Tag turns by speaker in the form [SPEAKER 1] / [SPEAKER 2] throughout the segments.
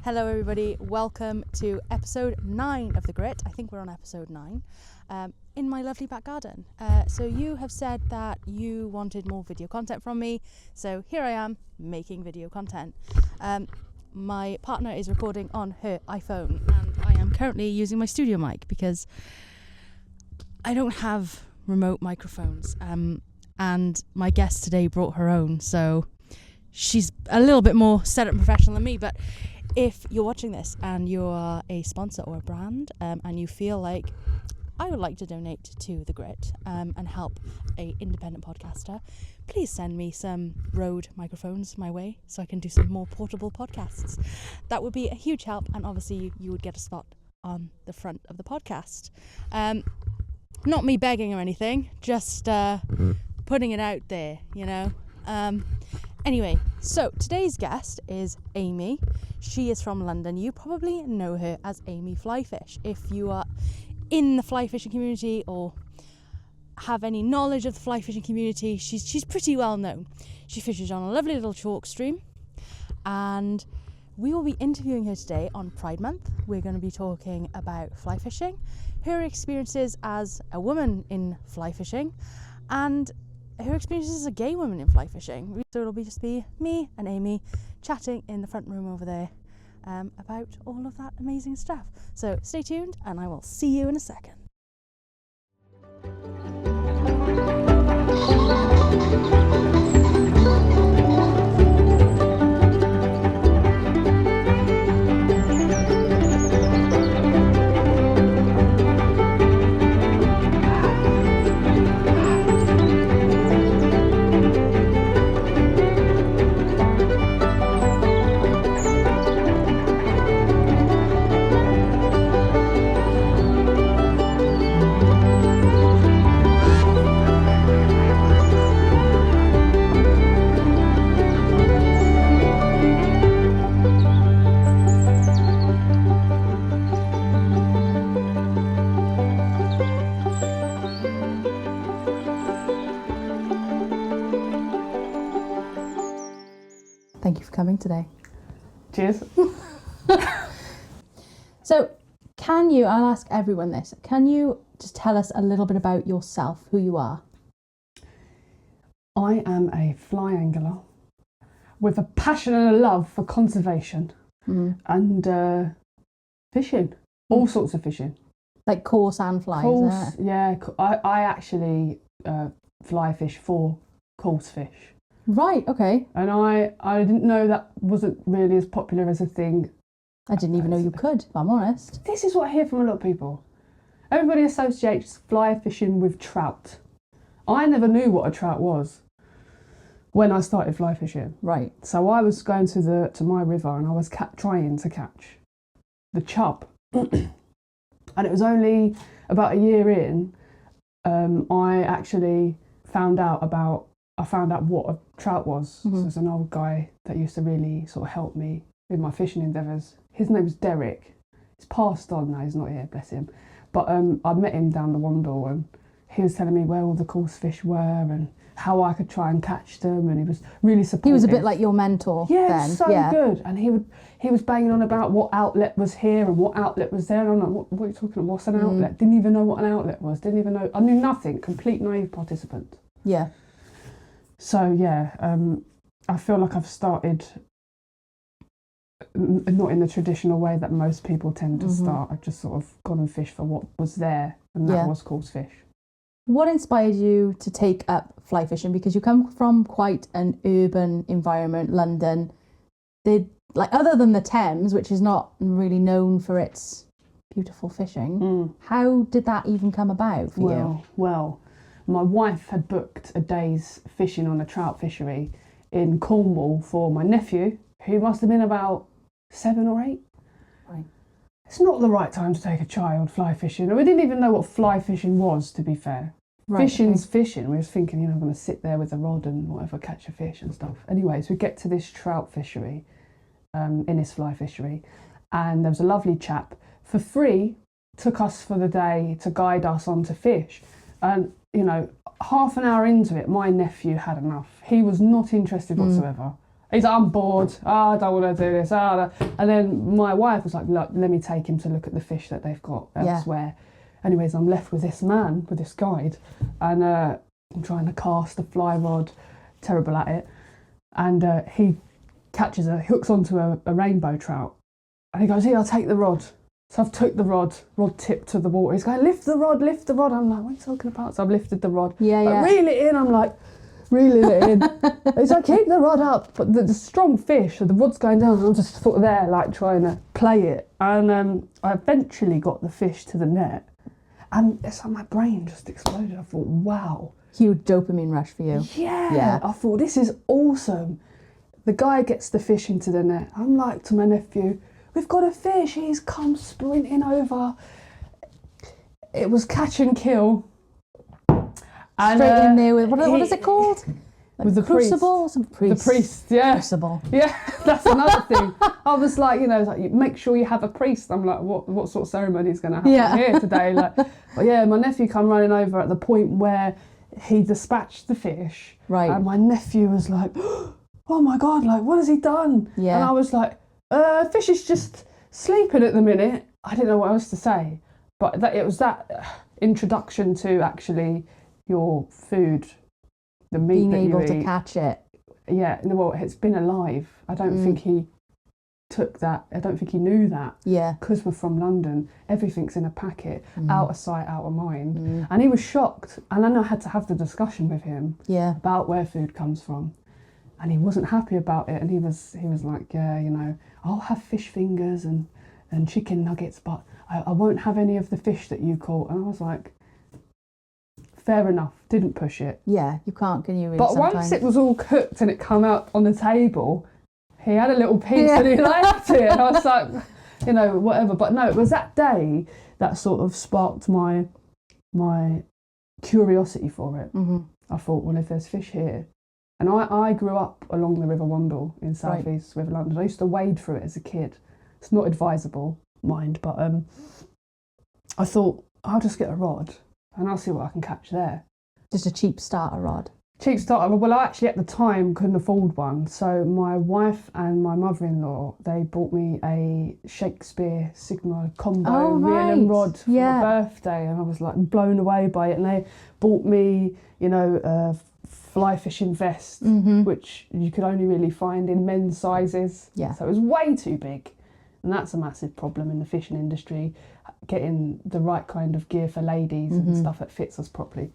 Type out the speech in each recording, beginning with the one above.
[SPEAKER 1] Hello everybody, welcome to episode 9 of The Grit. I think we're on episode 9, in my lovely back garden. So you have said that you wanted more video content from me, so here I am making video content. My partner is recording on her iPhone and I am currently using my studio mic because I don't have remote microphones, and my guest today brought her own, so she's a little bit more set up and professional than me. But if you're watching this and you're a sponsor or a brand, and you feel like I would like to donate to The Grit and help a independent podcaster, please send me some Rode microphones my way so I can do some more portable podcasts. That would be a huge help, and obviously you would get a spot on the front of the podcast. Not me begging or anything, just putting it out there, you know. Anyway, so today's guest is Aime. She is from London. You probably know her as Aime Flyfish. If you are in the fly fishing community or have any knowledge of the fly fishing community, she's pretty well known. She fishes on a lovely little chalk stream, and we will be interviewing her today on Pride Month. We're going to be talking about fly fishing, her experiences as a woman in fly fishing, and her experiences as a gay woman in fly fishing. So it'll just be me and Aime chatting in the front room over there about all of that amazing stuff. So stay tuned and I will see you in a second. Thank you for coming today.
[SPEAKER 2] Cheers.
[SPEAKER 1] So, I'll ask everyone this, can you just tell us a little bit about yourself, who you are?
[SPEAKER 2] I am a fly angler with a passion and a love for conservation and fishing, all sorts of fishing.
[SPEAKER 1] Like coarse and fly,
[SPEAKER 2] Coarse,
[SPEAKER 1] isn't it?
[SPEAKER 2] yeah. I actually fly fish for coarse fish.
[SPEAKER 1] Right, okay.
[SPEAKER 2] And I didn't know that wasn't really as popular as a thing.
[SPEAKER 1] I didn't even know you could, if I'm honest.
[SPEAKER 2] This is what I hear from a lot of people. Everybody associates fly fishing with trout. I never knew what a trout was when I started fly fishing.
[SPEAKER 1] Right.
[SPEAKER 2] So I was going to my river and I was trying to catch the chub. And it was only about a year in, I actually found out what a trout was. So there's an old guy that used to really sort of help me with my fishing endeavours. His name's Derek. He's passed on now, he's not here, bless him. But I met him down the Wandle and he was telling me where all the coarse fish were and how I could try and catch them, and he was really supportive.
[SPEAKER 1] He was a bit like your mentor then.
[SPEAKER 2] So good. And he was banging on about what outlet was here and what outlet was there, and I'm like, what are you talking about? What's an outlet? Didn't even know what an outlet was. Didn't even know. I knew nothing. Complete naive participant.
[SPEAKER 1] Yeah.
[SPEAKER 2] So yeah, I feel like I've started not in the traditional way that most people tend to start. I've just sort of gone and fished for what was there, and that was coarse fish.
[SPEAKER 1] What inspired you to take up fly fishing? Because you come from quite an urban environment, London. Other than the Thames, which is not really known for its beautiful fishing, how did that even come about for you?
[SPEAKER 2] Well, my wife had booked a day's fishing on a trout fishery in Cornwall for my nephew, who must have been about 7 or 8.
[SPEAKER 1] Right.
[SPEAKER 2] It's not the right time to take a child fly fishing. We didn't even know what fly fishing was, to be fair. Right, fishing's fishing. We was thinking, I'm going to sit there with a rod and whatever, catch a fish and stuff. Anyways, we get to this trout fishery, in this fly fishery, and there was a lovely chap, for free, took us for the day to guide us on to fish. And, half an hour into it, my nephew had enough. He was not interested whatsoever. He's like, I'm bored. Oh, I don't want to do this. Oh. And then my wife was like, look, let me take him to look at the fish that they've got elsewhere. Anyways, I'm left with this man, with this guide, and I'm trying to cast a fly rod, terrible at it. And he hooks onto a rainbow trout. And he goes, here, I'll take the rod. So I've took the rod tip to the water. He's going, lift the rod. I'm like, what are you talking about? So I've lifted the rod.
[SPEAKER 1] Yeah.
[SPEAKER 2] Reel it in. I'm like, reeling it in. He's like, keep the rod up. But the strong fish, so the rod's going down. I'm just sort of there, like, trying to play it. And I eventually got the fish to the net. And it's like my brain just exploded. I thought, wow.
[SPEAKER 1] Huge dopamine rush for you.
[SPEAKER 2] Yeah. I thought, this is awesome. The guy gets the fish into the net. I'm like to my nephew, we've got a fish. He's come sprinting over. It was catch and kill. And,
[SPEAKER 1] straight in there with, what is it called? Like
[SPEAKER 2] with the
[SPEAKER 1] crucible?
[SPEAKER 2] priest. The priest, yeah.
[SPEAKER 1] Crucible.
[SPEAKER 2] Yeah, that's another thing. I was like, like, make sure you have a priest. I'm like, what sort of ceremony is going to happen here today? Like, but yeah, my nephew come running over at the point where he dispatched the fish.
[SPEAKER 1] Right.
[SPEAKER 2] And my nephew was like, oh my God, like, what has he done?
[SPEAKER 1] Yeah.
[SPEAKER 2] And I was like, fish is just sleeping at the minute. I didn't know what else to say. But it was that introduction to actually your food, the meat
[SPEAKER 1] being
[SPEAKER 2] that you
[SPEAKER 1] able
[SPEAKER 2] eat.
[SPEAKER 1] to catch it.
[SPEAKER 2] Yeah, well, it's been alive. I don't think he took that. I don't think he knew that.
[SPEAKER 1] Yeah.
[SPEAKER 2] Because we're from London, everything's in a packet, out of sight, out of mind. And he was shocked. And then I had to have the discussion with him about where food comes from. And he wasn't happy about it. And he was like, yeah, I'll have fish fingers and chicken nuggets, but I won't have any of the fish that you caught. And I was like, fair enough, didn't push it.
[SPEAKER 1] Yeah, you can't, can you really?
[SPEAKER 2] But
[SPEAKER 1] sometimes?
[SPEAKER 2] once it was all cooked and it come out on the table, he had a little piece and he liked it. And I was like, whatever. But no, it was that day that sort of sparked my curiosity for it. Mm-hmm. I thought, well, if there's fish here. And I grew up along the River Wandle in South East with London. I used to wade through it as a kid. It's not advisable, mind, but I thought, I'll just get a rod and I'll see what I can catch there.
[SPEAKER 1] Just a cheap starter rod.
[SPEAKER 2] Cheap starter. Well, I actually at the time couldn't afford one. So my wife and my mother-in-law, they bought me a Shakespeare Sigma combo reel and rod for my birthday. And I was like blown away by it. And they bought me, a fly fishing vest, which you could only really find in men's sizes. Yeah. So it was way too big. And that's a massive problem in the fishing industry, getting the right kind of gear for ladies and stuff that fits us properly.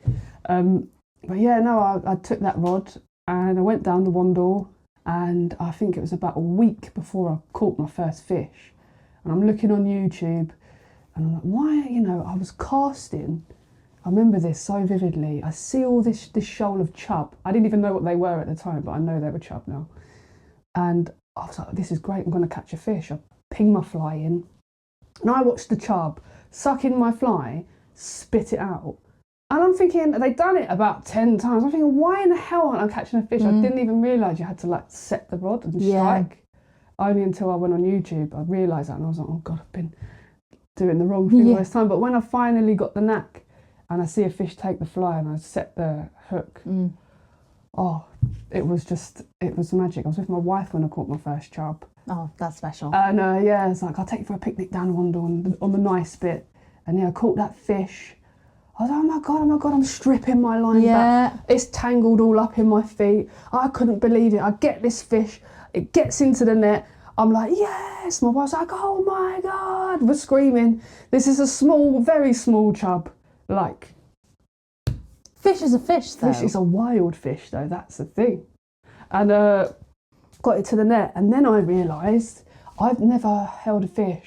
[SPEAKER 2] But yeah, no, I took that rod and I went down the Wandle, and I think it was about a week before I caught my first fish. And I'm looking on YouTube and I'm like, why, I was casting. I remember this so vividly. I see all this shoal of chub. I didn't even know what they were at the time, but I know they were chub now. And I was like, this is great, I'm going to catch a fish. I ping my fly in, and I watched the chub suck in my fly, spit it out. And I'm thinking, they'd done it about 10 times. I'm thinking, why in the hell aren't I catching a fish? I didn't even realise you had to set the rod and strike. Only until I went on YouTube, I realised that, and I was like, oh God, I've been doing the wrong thing all this time. But when I finally got the knack and I see a fish take the fly and I set the hook, it was magic. I was with my wife when I caught my first chub.
[SPEAKER 1] Oh, that's special.
[SPEAKER 2] And it's like, I'll take you for a picnic down the Wandle on the nice bit. And I caught that fish. I was like, oh my God, I'm stripping my line back. It's tangled all up in my feet. I couldn't believe it. I get this fish, it gets into the net. I'm like, yes. My wife's like, oh my God. We're screaming. This is a small, very small chub.
[SPEAKER 1] Fish is a fish, though.
[SPEAKER 2] Fish is a wild fish, though. That's the thing. And got it to the net, and then I realised I've never held a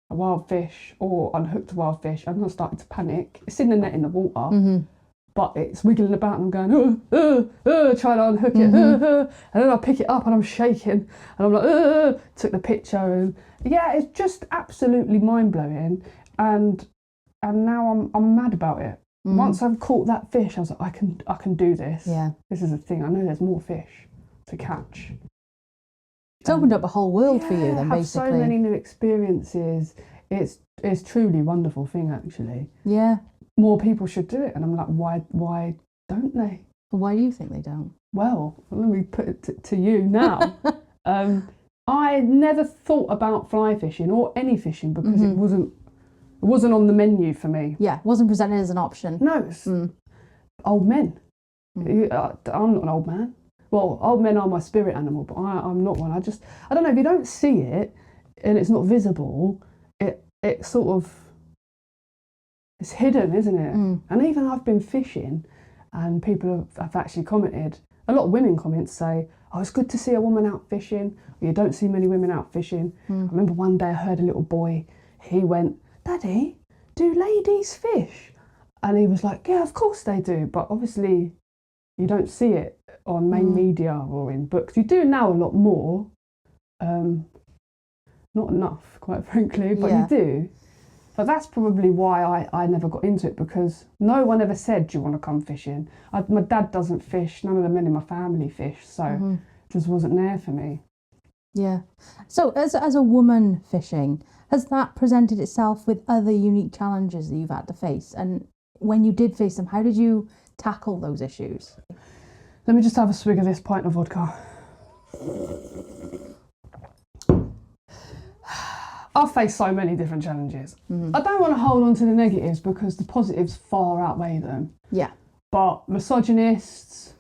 [SPEAKER 2] wild fish, or unhooked a wild fish. I'm not starting to panic. It's in the net in the water, but it's wiggling about, and I'm going, trying to unhook it, and then I pick it up and I'm shaking, and I'm like, took the picture, and it's just absolutely mind blowing, and now I'm mad about it. Once I've caught that fish, I was like, I can do this. Yeah, this is a thing. I know there's more fish to catch.
[SPEAKER 1] It's opened up a whole world for you then,
[SPEAKER 2] have
[SPEAKER 1] basically.
[SPEAKER 2] So many new experiences. It's truly a wonderful thing, actually. Yeah. More people should do it, and I'm like, why don't they?
[SPEAKER 1] Why do you think they don't?
[SPEAKER 2] Well, let me put it to you now. I never thought about fly fishing or any fishing because it wasn't on the menu for me.
[SPEAKER 1] Yeah, wasn't presented as an option.
[SPEAKER 2] No, it's old men. I'm not an old man. Well, old men are my spirit animal, but I'm not one. I don't know, if you don't see it and it's not visible, it sort of, it's hidden, isn't it? And even I've been fishing and people have actually commented, a lot of women comment say, oh, it's good to see a woman out fishing. You don't see many women out fishing. I remember one day I heard a little boy, he went, Daddy, do ladies fish? And he was like, yeah, of course they do. But obviously you don't see it on main media or in books. You do now a lot more. Not enough, quite frankly, but you do. But that's probably why I never got into it, because no one ever said, do you want to come fishing? My dad doesn't fish, none of the men in my family fish, so it just wasn't there for me.
[SPEAKER 1] Yeah. So as a woman fishing, has that presented itself with other unique challenges that you've had to face? And when you did face them, how did you tackle those issues?
[SPEAKER 2] Let me just have a swig of this pint of vodka. I've faced so many different challenges. I don't want to hold on to the negatives because the positives far outweigh them.
[SPEAKER 1] Yeah.
[SPEAKER 2] But misogynists,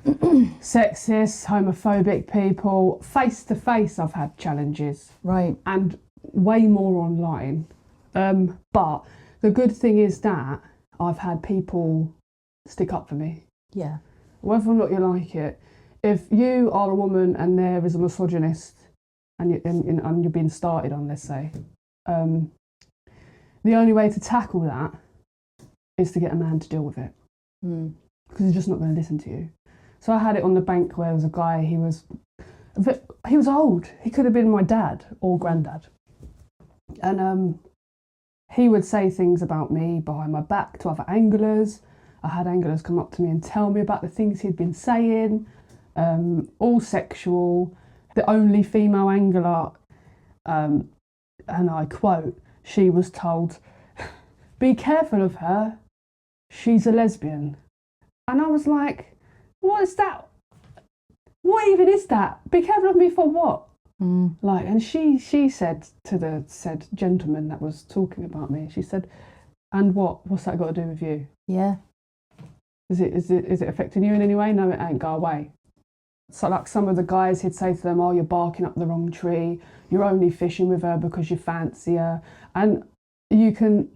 [SPEAKER 2] sexist, homophobic people, face to face I've had challenges.
[SPEAKER 1] Right.
[SPEAKER 2] And way more online. But the good thing is that I've had people stick up for me.
[SPEAKER 1] Yeah.
[SPEAKER 2] Whether or not you like it. If you are a woman and there is a misogynist and you're being started on, let's say, the only way to tackle that is to get a man to deal with it. Because he's just not going to listen to you. So I had it on the bank where there was a guy, he was old. He could have been my dad or granddad. And he would say things about me behind my back to other anglers. I had anglers come up to me and tell me about the things he'd been saying, all sexual. The only female angler, and I quote, she was told, be careful of her, she's a lesbian. And I was like, what is that? What even is that? Be careful of me for what? Like, and she said to the said gentleman that was talking about me, she said, and what's that got to do with you?
[SPEAKER 1] Yeah.
[SPEAKER 2] Is it affecting you in any way? No, it ain't, go away. So like some of the guys, he'd say to them, oh, you're barking up the wrong tree, you're only fishing with her because you fancy her. And you can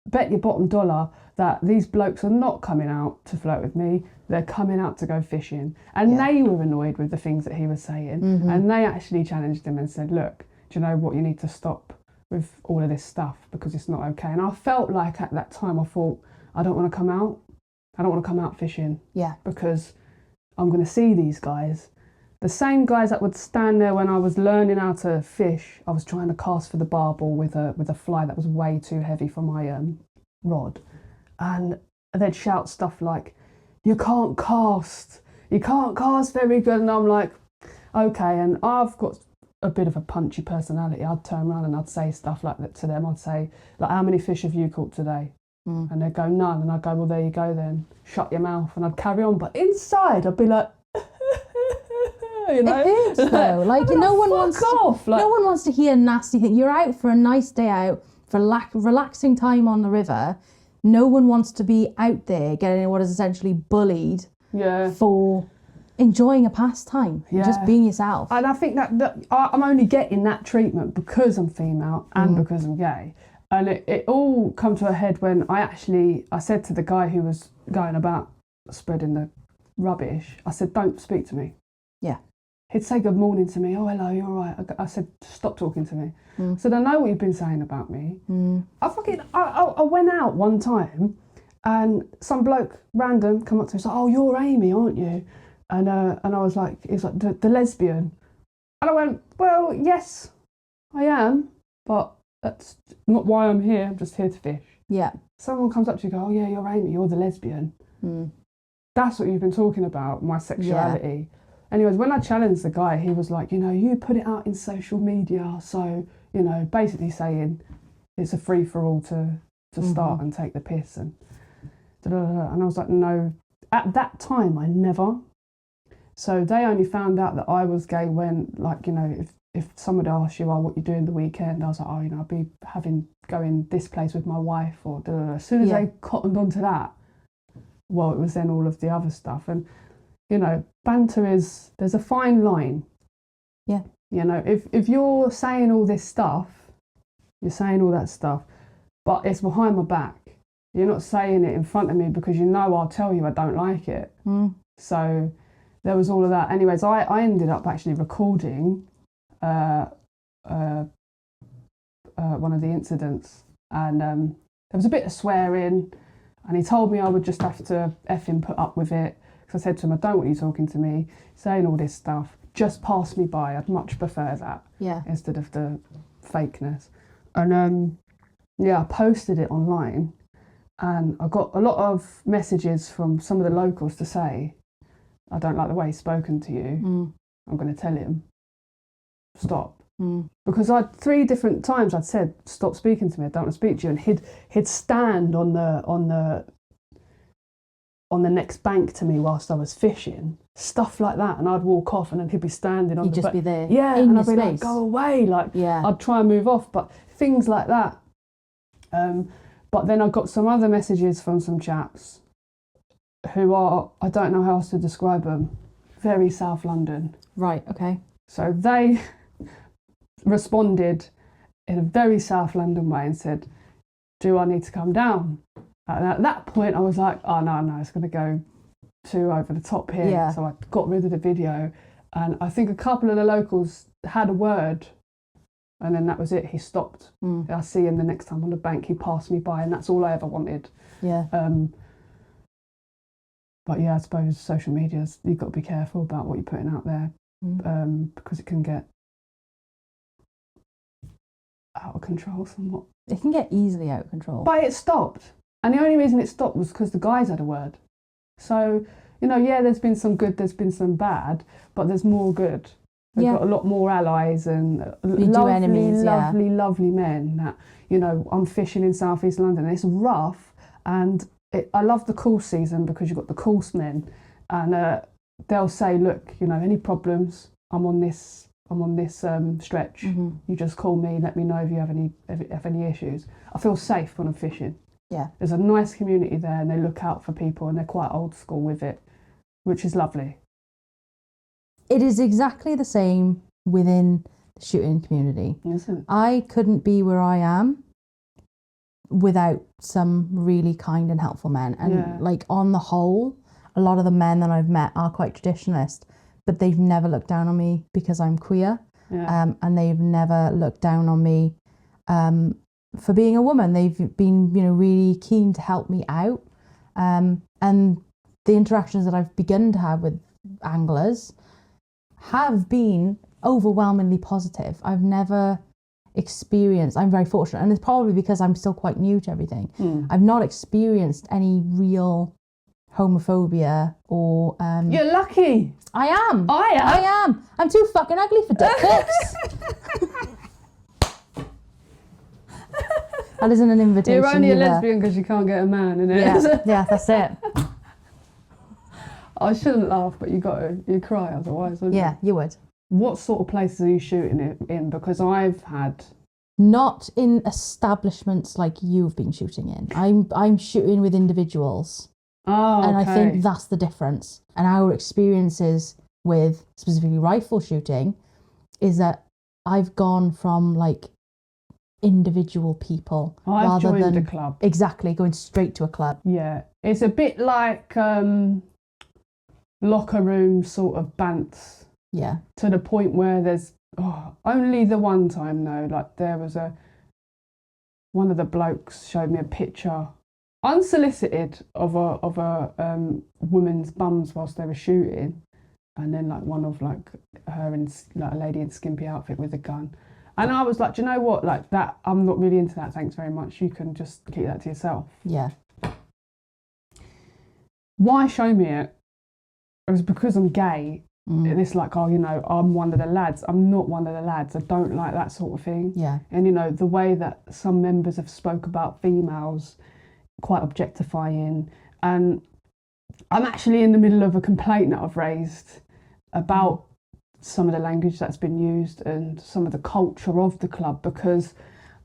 [SPEAKER 2] bet your bottom dollar that these blokes are not coming out to flirt with me, they're coming out to go fishing. And they were annoyed with the things that he was saying. And they actually challenged him and said, look, do you know what, you need to stop with all of this stuff because it's not okay. And I felt like at that time, I thought, I don't want to come out. I don't want to come out fishing. Yeah. Because I'm going to see these guys. The same guys that would stand there when I was learning how to fish. I was trying to cast for the barbel with a fly that was way too heavy for my rod. And they'd shout stuff like, you can't cast very good. And I'm like, okay. And I've got a bit of a punchy personality. I'd turn around and I'd say stuff like that to them. I'd say, like, how many fish have you caught today? And they'd go, none. And I'd go, well, there you go then. Shut your mouth. And I'd carry on. But inside, I'd be like, you know?
[SPEAKER 1] It hurts though. Like, no one wants to hear nasty things. You're out for a nice day out, for relaxing time on the river. No one wants to be out there getting what is essentially bullied for enjoying a pastime, just being yourself.
[SPEAKER 2] And I think that I'm only getting that treatment because I'm female and because I'm gay. And it all come to a head when I said to the guy who was going about spreading the rubbish, I said, don't speak to me. Yeah. He'd say good morning to me. Oh, hello, you're all right. I said, stop talking to me. I said, I know what you've been saying about me. I went out one time and some bloke random come up to me and said, oh, you're Amy, aren't you? And I was like, he's like, the lesbian. And I went, well, yes, I am, but that's not why I'm here. I'm just here to fish. Yeah. Someone comes up to you and goes, oh, yeah, you're Amy, you're the lesbian. That's what you've been talking about, my sexuality. Yeah. Anyways, when I challenged the guy, he was like, you know, you put it out in social media, so, you know, basically saying it's a free-for-all to start and take the piss. And I was like, no. At that time, I never So they only found out that I was gay when, like, you know, if someone asked you, oh, what you doing the weekend, I was like, oh, you know, I'll be going this place with my wife, or da, da, da. As soon as they cottoned onto that, well, it was then all of the other stuff. And, you know, there's a fine line.
[SPEAKER 1] Yeah.
[SPEAKER 2] You know, if you're saying all this stuff, you're saying all that stuff, but it's behind my back. You're not saying it in front of me because you know I'll tell you I don't like it. So there was all of that. Anyways, I ended up actually recording one of the incidents, and there was a bit of swearing, and he told me I would just have to effing put up with it, because I said to him, I don't want you talking to me, saying all this stuff, just pass me by. I'd much prefer that instead of the fakeness. And I posted it online, and I got a lot of messages from some of the locals to say, I don't like the way he's spoken to you. I'm going to tell him, stop. Because 3 different times I'd said, stop speaking to me, I don't want to speak to you, and he'd stand on the next bank to me whilst I was fishing, stuff like that, and I'd walk off, and then he'd be standing on
[SPEAKER 1] He'd just be there,
[SPEAKER 2] and I'd be like, go away, like, I'd try and move off, but things like that. But then I got some other messages from some chaps who are, I don't know how else to describe them, very South London.
[SPEAKER 1] Right, okay.
[SPEAKER 2] So they responded in a very South London way and said, do I need to come down? And at that point I was like, oh no, it's going to go too over the top here. So I got rid of the video, and I think a couple of the locals had a word, and then that was it. He stopped. I see him the next time on the bank, he passed me by, and that's all I ever wanted. But I suppose social media, you've got to be careful about what you're putting out there, because it can get out of control somewhat.
[SPEAKER 1] It can get easily out of control.
[SPEAKER 2] But it stopped. And the only reason it stopped was because the guys had a word. So, you know, there's been some good, there's been some bad, but there's more good. They've got a lot more allies and lovely men that, you know, I'm fishing in South East London. It's rough, and I love the course season because you've got the course men, and they'll say, look, you know, any problems, I'm on this stretch. You just call me, let me know if you have any issues. I feel safe when I'm fishing. There's a nice community there, and they look out for people, and they're quite old school with it, which is lovely.
[SPEAKER 1] It is exactly the same within the shooting community.
[SPEAKER 2] Isn't it?
[SPEAKER 1] I couldn't be where I am without some really kind and helpful men. And like, on the whole, a lot of the men that I've met are quite traditionalist, but they've never looked down on me because I'm queer. And they've never looked down on me for being a woman. They've been, you know, really keen to help me out. And the interactions that I've begun to have with anglers have been overwhelmingly positive. I've never experienced, I'm very fortunate, and it's probably because I'm still quite new to everything. I've not experienced any real homophobia or
[SPEAKER 2] You're lucky.
[SPEAKER 1] I am. I'm too fucking ugly for dick pics. That isn't an invitation.
[SPEAKER 2] You're only
[SPEAKER 1] either.
[SPEAKER 2] a lesbian because you can't get a man, innit?
[SPEAKER 1] Yeah, that's it.
[SPEAKER 2] I shouldn't laugh, but you cry otherwise, wouldn't you?
[SPEAKER 1] Yeah, you would.
[SPEAKER 2] What sort of places are you shooting it in? Because I've had...
[SPEAKER 1] Not in establishments like you've been shooting in. I'm shooting with individuals.
[SPEAKER 2] Oh, okay.
[SPEAKER 1] And I think that's the difference. And our experiences with specifically rifle shooting is that I've gone from like individual people rather than
[SPEAKER 2] a club.
[SPEAKER 1] Exactly, going straight to a club.
[SPEAKER 2] Yeah, it's a bit like locker room sort of bants.
[SPEAKER 1] Yeah.
[SPEAKER 2] To the point where there's only the one time though, like there was one of the blokes showed me a picture unsolicited of a woman's bums whilst they were shooting, and then like one of like her in like a lady in a skimpy outfit with a gun, and I was like, do you know what, like that, I'm not really into that, thanks very much, you can just keep that to yourself.
[SPEAKER 1] Yeah.
[SPEAKER 2] Why show me it? It was because I'm gay. And it's like, oh, you know, I'm one of the lads. I'm not one of the lads. I don't like that sort of thing.
[SPEAKER 1] Yeah.
[SPEAKER 2] And, you know, the way that some members have spoke about females, quite objectifying. And I'm actually in the middle of a complaint that I've raised about some of the language that's been used and some of the culture of the club, because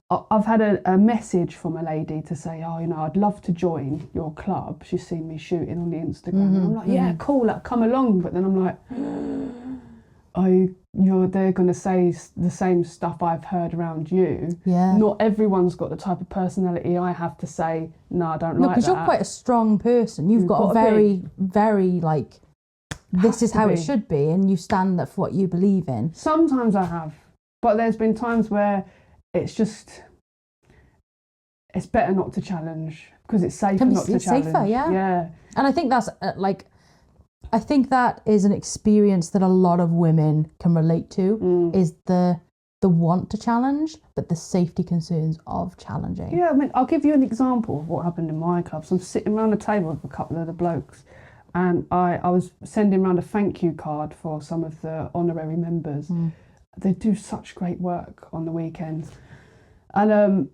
[SPEAKER 2] I've had a message from a lady to say, oh, you know, I'd love to join your club. She's seen me shooting on the Instagram. And I'm like, yeah, cool, like, come along. But then I'm like, they're going to say the same stuff I've heard around you.
[SPEAKER 1] Yeah.
[SPEAKER 2] Not everyone's got the type of personality I have to say, no, I don't like that.
[SPEAKER 1] No, because you're quite a strong person. You've got a very, very, like, this is how it should be, and you stand up for what you believe in.
[SPEAKER 2] Sometimes I have. But there's been times where it's better not to challenge, because it's safer not to challenge.
[SPEAKER 1] Safer, yeah.
[SPEAKER 2] Yeah.
[SPEAKER 1] And I think that's I think that is an experience that a lot of women can relate to, is the want to challenge, but the safety concerns of challenging.
[SPEAKER 2] Yeah, I mean, I'll give you an example of what happened in my club. So I'm sitting around a table with a couple of the blokes, and I was sending around a thank you card for some of the honorary members. They do such great work on the weekends. And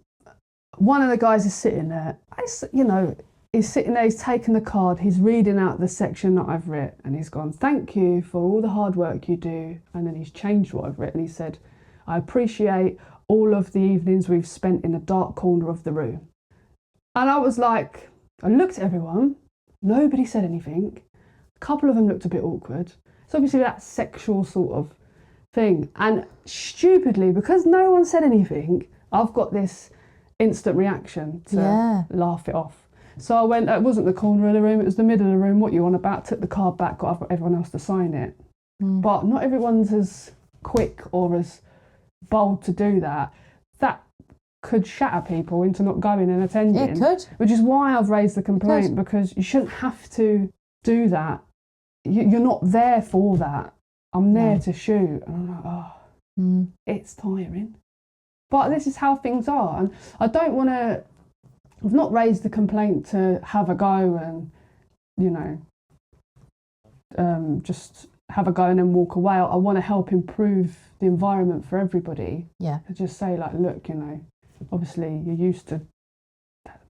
[SPEAKER 2] one of the guys is sitting there, he's sitting there, he's taken the card, he's reading out the section that I've written, and he's gone, thank you for all the hard work you do. And then he's changed what I've written. He said, I appreciate all of the evenings we've spent in a dark corner of the room. And I was like, I looked at everyone, nobody said anything. A couple of them looked a bit awkward. So obviously that sexual sort of thing. And stupidly, because no one said anything, I've got this instant reaction to laugh it off. So I went, it wasn't the corner of the room, it was the middle of the room. What you on about? Took the card back, got everyone else to sign it. But not everyone's as quick or as bold to do that. That could shatter people into not going and attending.
[SPEAKER 1] It could.
[SPEAKER 2] Which is why I've raised the complaint, because you shouldn't have to do that. You're not there for that. I'm there to shoot. And I'm like, it's tiring. But this is how things are. And I don't want to... I've not raised the complaint to have a go and, just have a go and then walk away. I want to help improve the environment for everybody.
[SPEAKER 1] Yeah.
[SPEAKER 2] To just say, like, look, obviously you're used to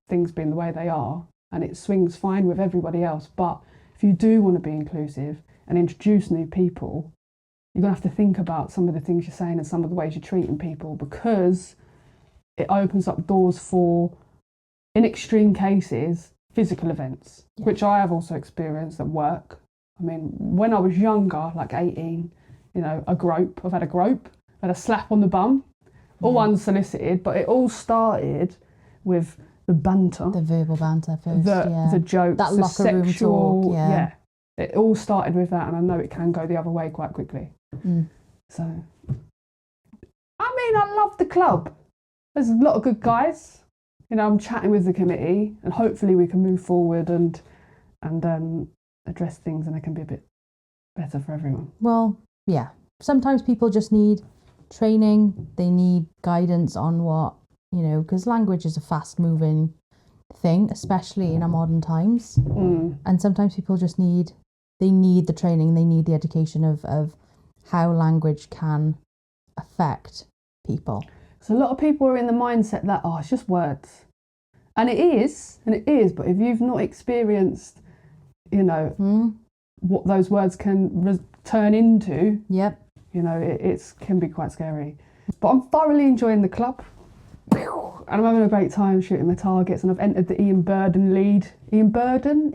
[SPEAKER 2] things being the way they are, and it swings fine with everybody else. But if you do want to be inclusive and introduce new people, you're going to have to think about some of the things you're saying and some of the ways you're treating people, because it opens up doors for, in extreme cases, physical events, which I have also experienced at work. I mean, when I was younger, like 18, a grope. I've had a grope, I had a slap on the bum, all unsolicited, but it all started with the banter.
[SPEAKER 1] The verbal banter first,
[SPEAKER 2] the jokes,
[SPEAKER 1] that
[SPEAKER 2] the
[SPEAKER 1] locker
[SPEAKER 2] sexual,
[SPEAKER 1] room talk,
[SPEAKER 2] It all started with that, and I know it can go the other way quite quickly. So, I mean, I love the club. There's a lot of good guys. I'm chatting with the committee, and hopefully we can move forward and address things, and it can be a bit better for everyone.
[SPEAKER 1] Well, yeah. Sometimes people just need training. They need guidance on what, because language is a fast-moving thing, especially in our modern times. And sometimes people just need the training, they need the education of how language can affect people.
[SPEAKER 2] So a lot of people are in the mindset that, it's just words. And it is, but if you've not experienced, what those words can turn into, it can be quite scary. But I'm thoroughly enjoying the club. And I'm having a great time shooting my targets, and I've entered the Ian Burden League. Ian Burden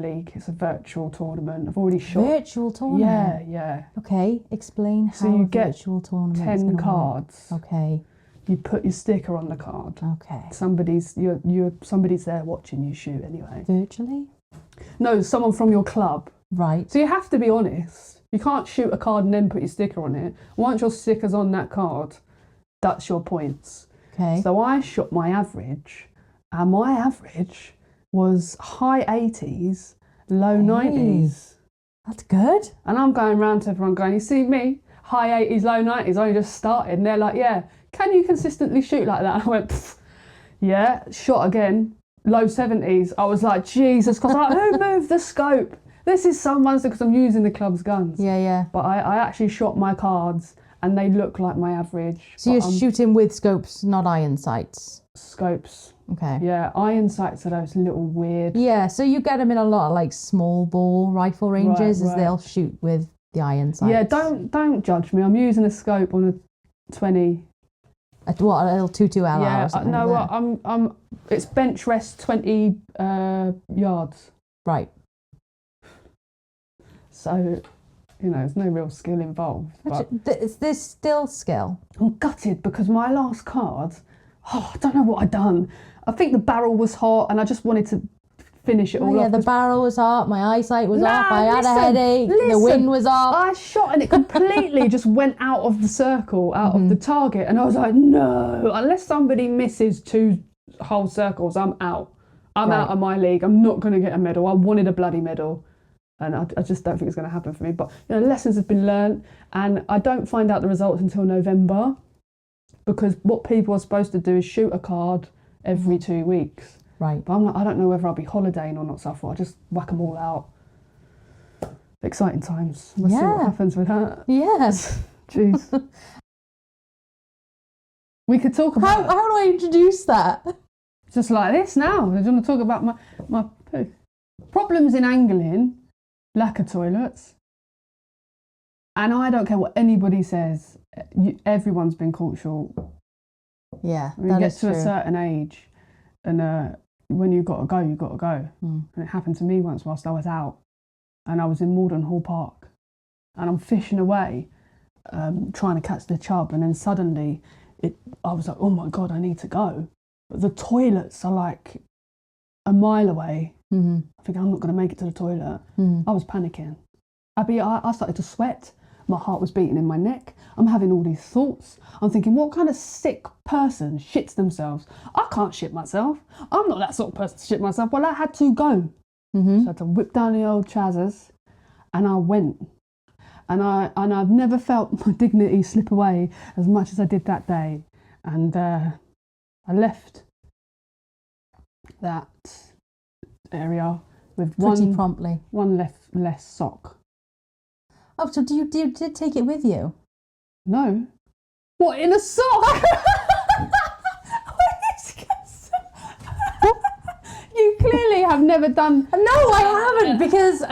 [SPEAKER 2] League. It's a virtual tournament. I've already shot. Virtual
[SPEAKER 1] tournament?
[SPEAKER 2] Yeah.
[SPEAKER 1] Okay, explain how
[SPEAKER 2] so you
[SPEAKER 1] a virtual tournament is
[SPEAKER 2] 10 cards.
[SPEAKER 1] Work. Okay.
[SPEAKER 2] You put your sticker on the card.
[SPEAKER 1] Okay.
[SPEAKER 2] Somebody's there watching you shoot anyway.
[SPEAKER 1] Virtually?
[SPEAKER 2] No, someone from your club.
[SPEAKER 1] Right.
[SPEAKER 2] So you have to be honest. You can't shoot a card and then put your sticker on it. Once your sticker's on that card, that's your points.
[SPEAKER 1] Okay.
[SPEAKER 2] So I shot my average, and my average was high 80s, low 90s.
[SPEAKER 1] That's good.
[SPEAKER 2] And I'm going round to everyone going, you see me? High 80s, low 90s, I only just started. And they're like, yeah, can you consistently shoot like that? And I went, yeah, shot again, low 70s. I was like, Jesus, because who moved the scope? This is someone's, because I'm using the club's guns.
[SPEAKER 1] Yeah.
[SPEAKER 2] But I actually shot my cards, and they look like my average.
[SPEAKER 1] So you're shooting with scopes, not iron sights?
[SPEAKER 2] Scopes.
[SPEAKER 1] Okay.
[SPEAKER 2] Yeah, iron sights are those little weird.
[SPEAKER 1] Yeah, so you get them in a lot of like small ball rifle ranges, as they'll shoot with the iron sights.
[SPEAKER 2] Yeah, don't judge me. I'm using a scope on a 20.
[SPEAKER 1] A little 22 LR
[SPEAKER 2] Yeah,
[SPEAKER 1] or something?
[SPEAKER 2] no, I'm. It's bench rest 20 yards.
[SPEAKER 1] Right.
[SPEAKER 2] So, there's no real skill involved. But
[SPEAKER 1] There's still skill.
[SPEAKER 2] I'm gutted because my last card, I don't know what I'd done. I think the barrel was hot and I just wanted to finish it all off.
[SPEAKER 1] The barrel was hot, my eyesight was off, I had a headache, the wind was off.
[SPEAKER 2] I shot and it completely just went out of the circle, out of the target, and I was like, no, unless somebody misses 2 whole circles, I'm out. I'm out of my league. I'm not going to get a medal. I wanted a bloody medal. And I just don't think it's going to happen for me. But lessons have been learned, and I don't find out the results until November, because what people are supposed to do is shoot a card every 2 weeks.
[SPEAKER 1] Right.
[SPEAKER 2] But I'm like, I don't know whether I'll be holidaying or not, so I thought I'd just whack them all out. Exciting times. We'll see what happens with that.
[SPEAKER 1] Yes.
[SPEAKER 2] Jeez. We could talk about...
[SPEAKER 1] How do I introduce that?
[SPEAKER 2] Just like this now. I want to talk about my poo. Problems in angling, lack of toilets. And I don't care what anybody says. Everyone's been caught short.
[SPEAKER 1] Yeah,
[SPEAKER 2] when you get to a certain age, and when you've got to go, you've got to go. And it happened to me once whilst I was out, and I was in Malden Hall Park, and I'm fishing away, trying to catch the chub, and then suddenly, I was like, oh my God, I need to go. But the toilets are like a mile away. I think I'm not going to make it to the toilet. I was panicking. I started to sweat. My heart was beating in my neck. I'm having all these thoughts. I'm thinking, what kind of sick person shits themselves? I can't shit myself. I'm not that sort of person to shit myself. Well, I had to go. So I had to whip down the old trousers, and I went. And I've never felt my dignity slip away as much as I did that day. And I left that area with
[SPEAKER 1] promptly.
[SPEAKER 2] one less sock.
[SPEAKER 1] Oh, so you did take it with you?
[SPEAKER 2] No. What, in a sock? You clearly have never done...
[SPEAKER 1] No, I haven't, because,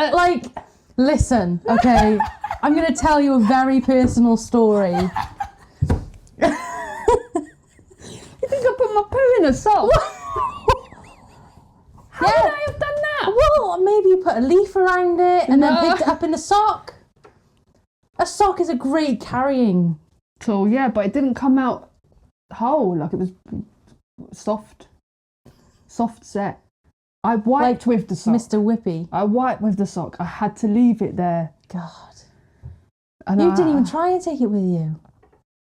[SPEAKER 1] listen, okay, I'm going to tell you a very personal story.
[SPEAKER 2] You think I put my poo in a sock? How would I have done that?
[SPEAKER 1] Well, maybe you put a leaf around it and then picked it up in the sock. A sock is a great carrying
[SPEAKER 2] tool, yeah, but it didn't come out whole. Like, it was soft set. I wiped with the sock.
[SPEAKER 1] Mr. Whippy.
[SPEAKER 2] I wiped with the sock. I had to leave it there.
[SPEAKER 1] God.
[SPEAKER 2] And
[SPEAKER 1] you didn't even try and take it with you?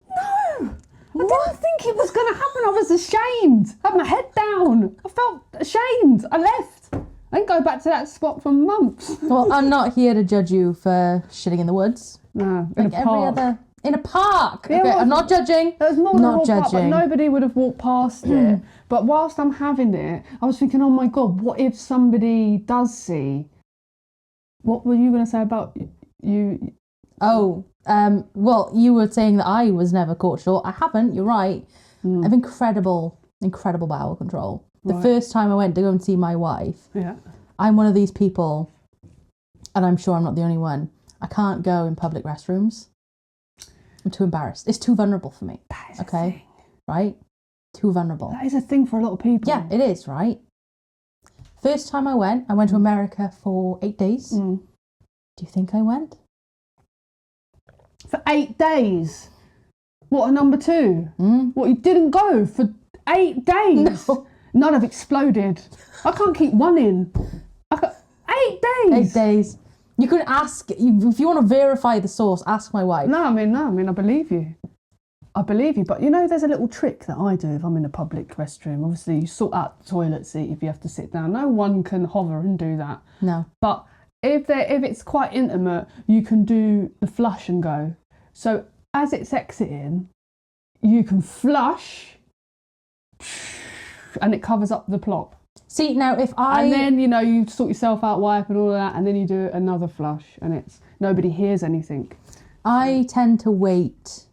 [SPEAKER 2] No! I didn't think it was going to happen. I was ashamed. I had my head down. I felt ashamed. I left. I didn't go back to that spot for months.
[SPEAKER 1] Well, I'm not here to judge you for shitting in the woods.
[SPEAKER 2] No, in a park.
[SPEAKER 1] In a park.
[SPEAKER 2] Yeah,
[SPEAKER 1] okay,
[SPEAKER 2] well,
[SPEAKER 1] I'm not judging.
[SPEAKER 2] There was more than
[SPEAKER 1] not
[SPEAKER 2] judging.
[SPEAKER 1] judging.
[SPEAKER 2] Park, but nobody would have walked past it. But whilst I'm having it, I was thinking, oh my God, what if somebody does see? What were you going to say about you?
[SPEAKER 1] Oh, well, you were saying that I was never caught short. I haven't, you're right. I have incredible bowel control. The first time I went to go and see my wife, I'm one of these people, and I'm sure I'm not the only one, I can't go in public restrooms. I'm too embarrassed. It's too vulnerable for me.
[SPEAKER 2] That is
[SPEAKER 1] okay?
[SPEAKER 2] a thing.
[SPEAKER 1] Right? Too vulnerable.
[SPEAKER 2] That is a thing for a lot of people.
[SPEAKER 1] Yeah, it is, right? First time I went to America for 8 days. Do you think I went?
[SPEAKER 2] For 8 days? What, a number 2? What, you didn't go for 8 days?
[SPEAKER 1] No.
[SPEAKER 2] None have exploded. I can't keep one in. 8 days?
[SPEAKER 1] 8 days. You can ask, if you want to verify the source, ask my wife.
[SPEAKER 2] No, I mean, I believe you. I believe you. But, there's a little trick that I do if I'm in a public restroom. Obviously, you sort out the toilet seat if you have to sit down. No one can hover and do that.
[SPEAKER 1] No.
[SPEAKER 2] But if it's quite intimate, you can do the flush and go. So as it's exiting, you can flush and it covers up the plop.
[SPEAKER 1] See, now if I...
[SPEAKER 2] And then, you sort yourself out, wipe and all of that, and then you do another flush and nobody hears anything.
[SPEAKER 1] I tend to wait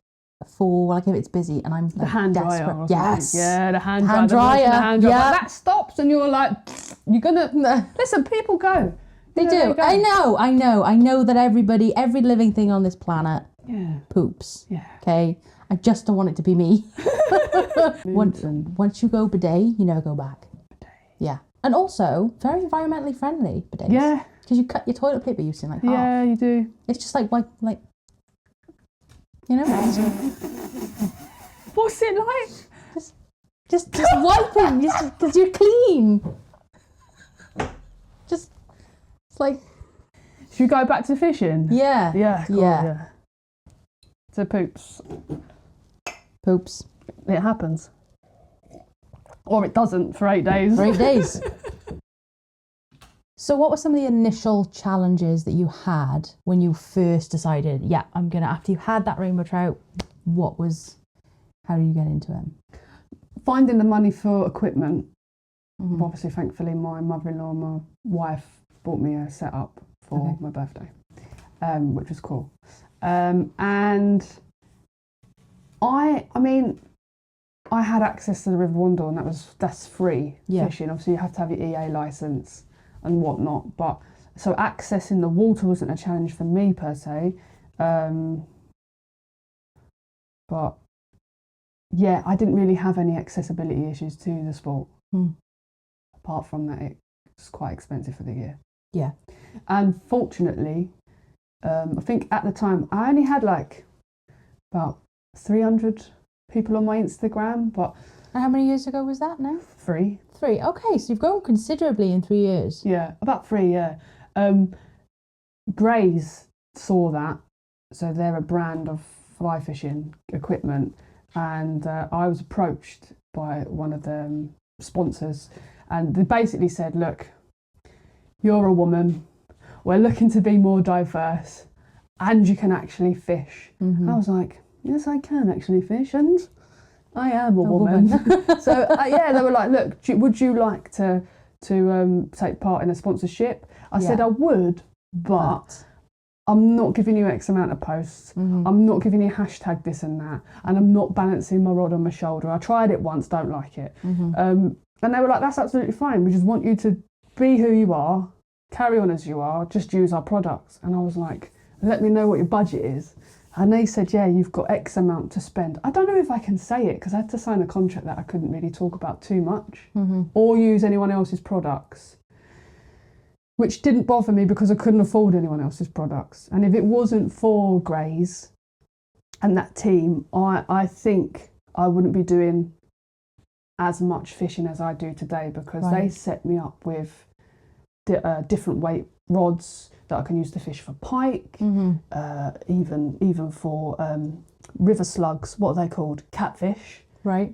[SPEAKER 1] for like if it's busy and I'm like
[SPEAKER 2] The hand dryer.
[SPEAKER 1] desperate.
[SPEAKER 2] Or something.
[SPEAKER 1] Yes.
[SPEAKER 2] Yeah, the hand
[SPEAKER 1] Hand
[SPEAKER 2] dryer.
[SPEAKER 1] dryer.
[SPEAKER 2] The hand dryer.
[SPEAKER 1] Yeah.
[SPEAKER 2] But that stops and you're like, you're gonna listen. People go.
[SPEAKER 1] They
[SPEAKER 2] You know,
[SPEAKER 1] do.
[SPEAKER 2] go.
[SPEAKER 1] I know that every living thing on this planet poops.
[SPEAKER 2] Yeah.
[SPEAKER 1] Okay. I just don't want it to be me. Once you go bidet, you never go back. Yeah. And also, very environmentally friendly bidets.
[SPEAKER 2] Yeah.
[SPEAKER 1] Because you cut your toilet paper use in like half.
[SPEAKER 2] Yeah, you do.
[SPEAKER 1] It's just like you know.
[SPEAKER 2] What's it like?
[SPEAKER 1] Just wiping, because you're clean. Just, it's like.
[SPEAKER 2] Should we go back to fishing?
[SPEAKER 1] Yeah.
[SPEAKER 2] Yeah. Cool, yeah. So poops.
[SPEAKER 1] Poops.
[SPEAKER 2] It happens. Or it doesn't for 8 days.
[SPEAKER 1] For 8 days. So what were some of the initial challenges that you had when you first decided, after you had that rainbow trout, how did you get into it?
[SPEAKER 2] Finding the money for equipment.
[SPEAKER 1] Mm-hmm.
[SPEAKER 2] Obviously, thankfully, my mother-in-law, my wife, bought me a setup for my birthday, which was cool. And I had access to the River Wandle, and that's free fishing. Obviously, you have to have your EA license and whatnot, but so accessing the water wasn't a challenge for me per se. But yeah, I didn't really have any accessibility issues to the sport. Apart from that, it's quite expensive for the year.
[SPEAKER 1] Yeah.
[SPEAKER 2] And fortunately, I think at the time I only had like about 300 people on my Instagram, but...
[SPEAKER 1] And how many years ago was that now?
[SPEAKER 2] 3.
[SPEAKER 1] 3, okay, so you've grown considerably in 3 years.
[SPEAKER 2] Yeah, about 3, yeah. Grays saw that, so they're a brand of fly fishing equipment, and I was approached by one of the sponsors, and they basically said, look, you're a woman, we're looking to be more diverse, and you can actually fish.
[SPEAKER 1] Mm-hmm.
[SPEAKER 2] I was like, yes, I can actually fish, and I am a woman. So they were like, look, would you like to take part in a sponsorship? I said I would, but I'm not giving you X amount of posts.
[SPEAKER 1] Mm-hmm.
[SPEAKER 2] I'm not giving you hashtag this and that, and I'm not balancing my rod on my shoulder. I tried it once, don't like it.
[SPEAKER 1] Mm-hmm.
[SPEAKER 2] And they were like, that's absolutely fine. We just want you to be who you are, carry on as you are, just use our products. And I was like, let me know what your budget is. And they said, yeah, you've got X amount to spend. I don't know if I can say it because I had to sign a contract that I couldn't really talk about too much or use anyone else's products, which didn't bother me because I couldn't afford anyone else's products. And if it wasn't for Grays and that team, I think I wouldn't be doing as much fishing as I do today, because they set me up with different weight rods that I can use to fish for pike, even for river slugs. What are they called? Catfish.
[SPEAKER 1] Right.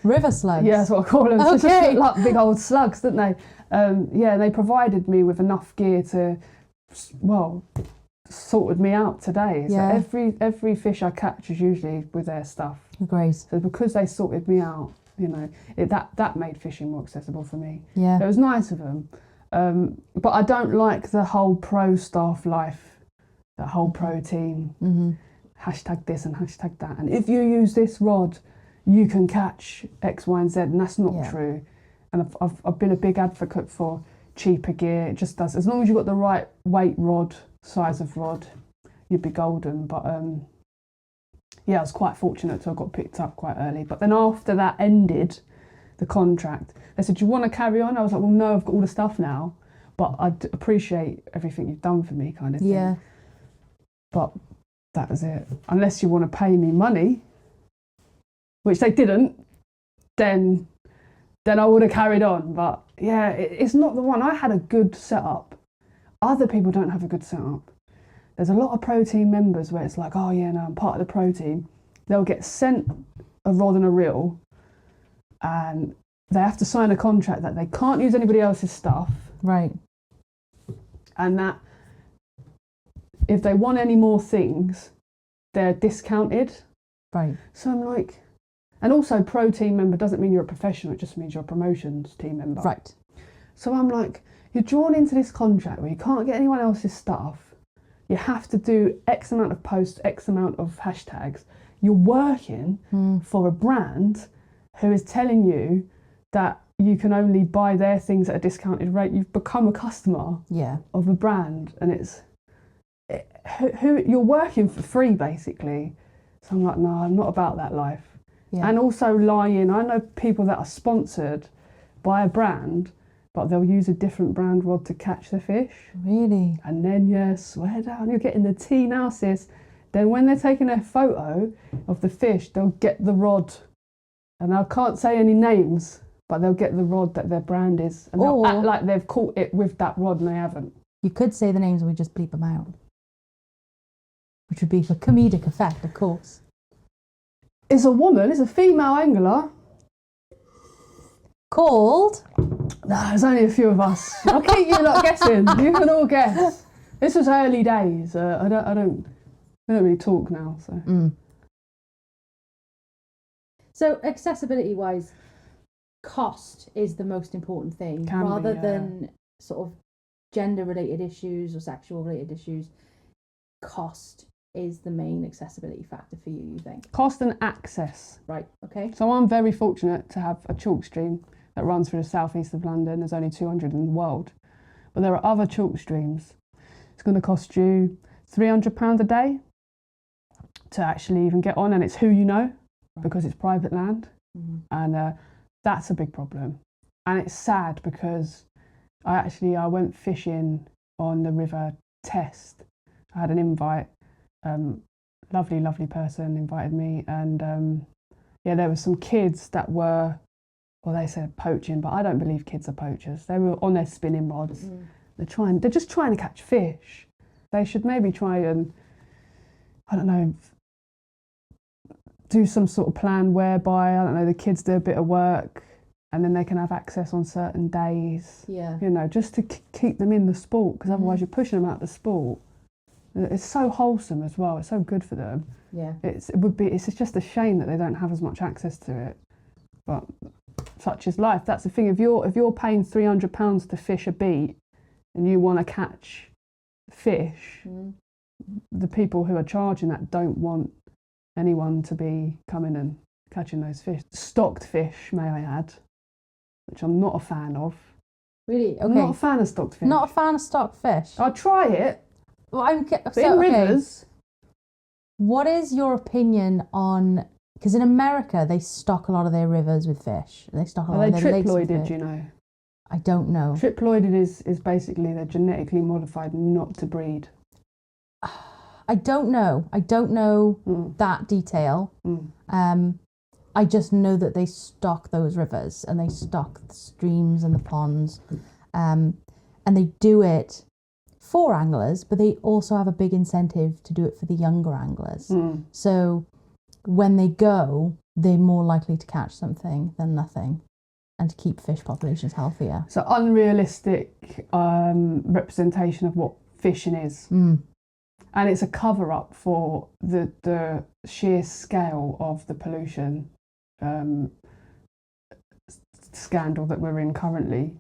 [SPEAKER 1] River slugs.
[SPEAKER 2] Yeah, that's what I call them.
[SPEAKER 1] Okay.
[SPEAKER 2] So just like big old slugs, don't they? They provided me with enough gear to, sorted me out today. So every fish I catch is usually with their stuff.
[SPEAKER 1] Great.
[SPEAKER 2] So because they sorted me out, that made fishing more accessible for me.
[SPEAKER 1] Yeah.
[SPEAKER 2] It was nice of them. But I don't like the whole pro staff life, the whole pro team. Hashtag this and hashtag that. And if you use this rod, you can catch X, Y, and Z. And that's not true. And I've been a big advocate for cheaper gear. It just does. As long as you've got the right weight rod, size of rod, you'd be golden. But I was quite fortunate to have got picked up quite early. But then after that ended, the contract, they said, do you want to carry on? I was like, well, no, I've got all the stuff now, but I'd appreciate everything you've done for me, kind of thing.
[SPEAKER 1] Yeah.
[SPEAKER 2] But that was it. Unless you want to pay me money, which they didn't, then I would have carried on. But yeah, it's not the one. I had a good setup. Other people don't have a good setup. There's a lot of pro team members where it's like, oh yeah, no, I'm part of the pro team. They'll get sent a rod and a reel, and they have to sign a contract that they can't use anybody else's stuff.
[SPEAKER 1] Right.
[SPEAKER 2] And that if they want any more things, they're discounted. Right. So I'm like, and also pro team member doesn't mean you're a professional, it just means you're a promotions team member. Right. So I'm like, you're drawn into this contract where you can't get anyone else's stuff. You have to do X amount of posts, X amount of hashtags. you're working for a brand who is telling you that you can only buy their things at a discounted rate. You've become a customer of a brand, and who you're working for free basically. So I'm like, no, I'm not about that life. Yeah. And also lying. I know people that are sponsored by a brand, but they'll use a different brand rod to catch the fish.
[SPEAKER 1] Really?
[SPEAKER 2] And then, swear down, you're getting the tea now, sis. Then when they're taking a photo of the fish, they'll get the rod. And I can't say any names, but they'll get the rod that their brand is. And they'll act like they've caught it with that rod and they haven't.
[SPEAKER 1] You could say the names and we just bleep them out. Which would be for comedic effect, of course.
[SPEAKER 2] It's a woman, it's a female angler.
[SPEAKER 1] Called?
[SPEAKER 2] No, there's only a few of us. I'll keep you not guessing. You can all guess. This was early days. I don't really talk now, so.
[SPEAKER 1] So accessibility-wise, cost is the most important thing, rather than sort of gender-related issues or sexual-related issues. Cost is the main accessibility factor for you think?
[SPEAKER 2] Cost and access.
[SPEAKER 1] Right, okay.
[SPEAKER 2] So I'm very fortunate to have a chalk stream that runs through the southeast of London. There's only 200 in the world. But there are other chalk streams. It's going to cost you £300 a day to actually even get on, and it's who you know, because it's private land. And that's a big problem. And it's sad because I went fishing on the River Test. I had an invite. Lovely person invited me, and there were some kids that were, well, they said poaching, but I don't believe kids are poachers. They were on their spinning rods. They're just trying to catch fish. They should maybe try and, I don't know, do some sort of plan whereby, I don't know, the kids do a bit of work and then they can have access on certain days. Yeah. You know, just to keep them in the sport, because otherwise you're pushing them out the sport. It's so wholesome as well. It's so good for them. Yeah. It's just a shame that they don't have as much access to it. But such is life. That's the thing. If you're paying £300 to fish a beat and you want to catch fish, the people who are charging that don't want anyone to be coming and catching those fish. Stocked fish, may I add, which I'm not a fan of.
[SPEAKER 1] Really? Okay.
[SPEAKER 2] I'm not a fan of stocked fish.
[SPEAKER 1] Not a fan of stocked fish?
[SPEAKER 2] I'll try it.
[SPEAKER 1] Well,
[SPEAKER 2] in rivers.
[SPEAKER 1] What is your opinion on? Because in America they stock a lot of their rivers with fish. They stock a lot of their lakes with fish. Are they triploided? Do you know? I don't know.
[SPEAKER 2] Triploided is basically they're genetically modified not to breed.
[SPEAKER 1] I don't know. I don't know that detail. I just know that they stock those rivers and they stock the streams and the ponds, and they do it for anglers, but they also have a big incentive to do it for the younger anglers. So when they go, they're more likely to catch something than nothing, and to keep fish populations healthier. So unrealistic representation of what fishing is. And it's a cover-up for the sheer scale of the pollution scandal that we're in currently,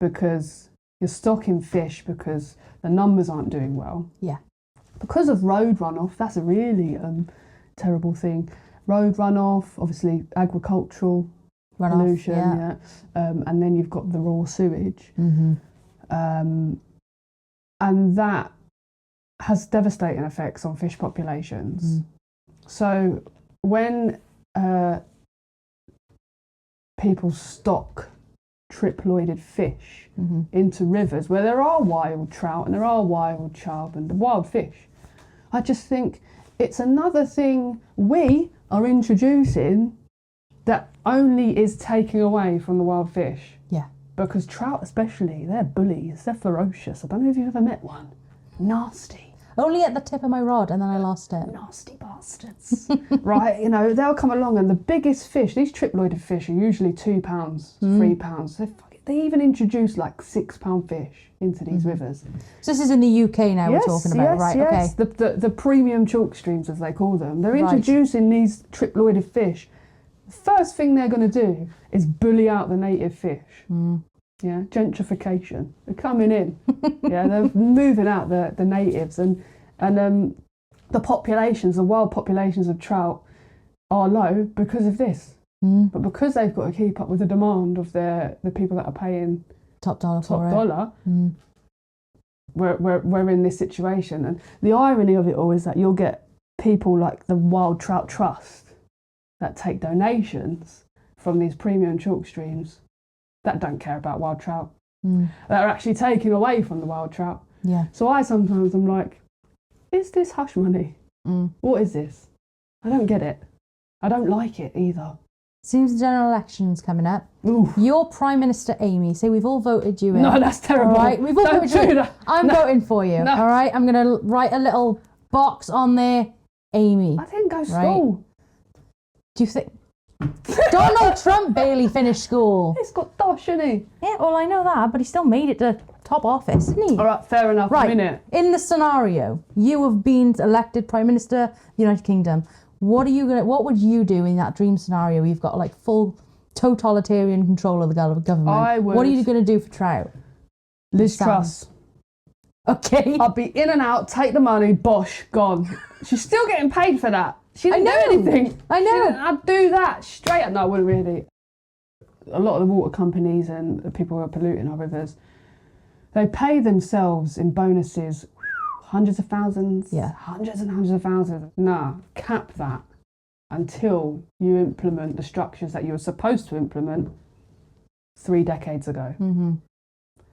[SPEAKER 1] because you're stocking fish because the numbers aren't doing well. Yeah. Because of road runoff, that's a really terrible thing. Road runoff, obviously agricultural runoff, pollution, and then you've got the raw sewage. And that has devastating effects on fish populations. So when people stock triploided fish into rivers where there are wild trout and there are wild chub and wild fish, I just think it's another thing we are introducing that only is taking away from the wild fish. Yeah. Because trout especially, they're bullies, they're ferocious. I don't know if you've ever met one. Nasty. Only at the tip of my rod, and then I lost it.
[SPEAKER 2] Nasty bastards. Right, you know, they'll come along, and the biggest fish, these triploided fish are usually £2, £3. They even introduce like £6 fish into these rivers.
[SPEAKER 1] So this is in the UK now we're talking about, right?
[SPEAKER 2] Yes. Okay. The premium chalk streams, as they call them. They're introducing these triploided fish. The first thing they're going to do is bully out the native fish. Yeah, gentrification. They're coming in. Yeah, they're moving out the natives, and the wild populations of trout are low because of this. But because they've got to keep up with the demand of the people that are paying
[SPEAKER 1] top dollar
[SPEAKER 2] we're in this situation. And the irony of it all is that you'll get people like the Wild Trout Trust that take donations from these premium chalk streams that don't care about wild trout, that are actually taking away from the wild trout.
[SPEAKER 1] Yeah.
[SPEAKER 2] So I'm like, is this hush money? What is this? I don't get it. I don't like it either.
[SPEAKER 1] Seems the general election's coming up.
[SPEAKER 2] Ooh.
[SPEAKER 1] Your Prime Minister, Amy, say we've all voted you in.
[SPEAKER 2] No, that's terrible.
[SPEAKER 1] All right? We've all voted you in. I'm voting for you.
[SPEAKER 2] No.
[SPEAKER 1] All right? I'm going to write a little box on there, Amy.
[SPEAKER 2] I didn't go to school.
[SPEAKER 1] Do you think... Donald Trump barely finished school.
[SPEAKER 2] He's got dosh, isn't he?
[SPEAKER 1] Yeah, well, I know that, but he still made it to top office, didn't he?
[SPEAKER 2] All right, fair enough.
[SPEAKER 1] Right.
[SPEAKER 2] I'm in it.
[SPEAKER 1] In the scenario, you have been elected Prime Minister of the United Kingdom. What would you do in that dream scenario where you've got like full totalitarian control of the government? What are you going to do for trout?
[SPEAKER 2] Liz Truss.
[SPEAKER 1] Okay.
[SPEAKER 2] I'll be in and out, take the money, bosh, gone. She's still getting paid for that. She didn't do anything.
[SPEAKER 1] I know.
[SPEAKER 2] I'd do that straight up. No, I wouldn't really. A lot of the water companies and the people who are polluting our rivers, they pay themselves in bonuses hundreds of thousands, hundreds and hundreds of thousands. Nah, cap that until you implement the structures that you were supposed to implement 3 decades ago.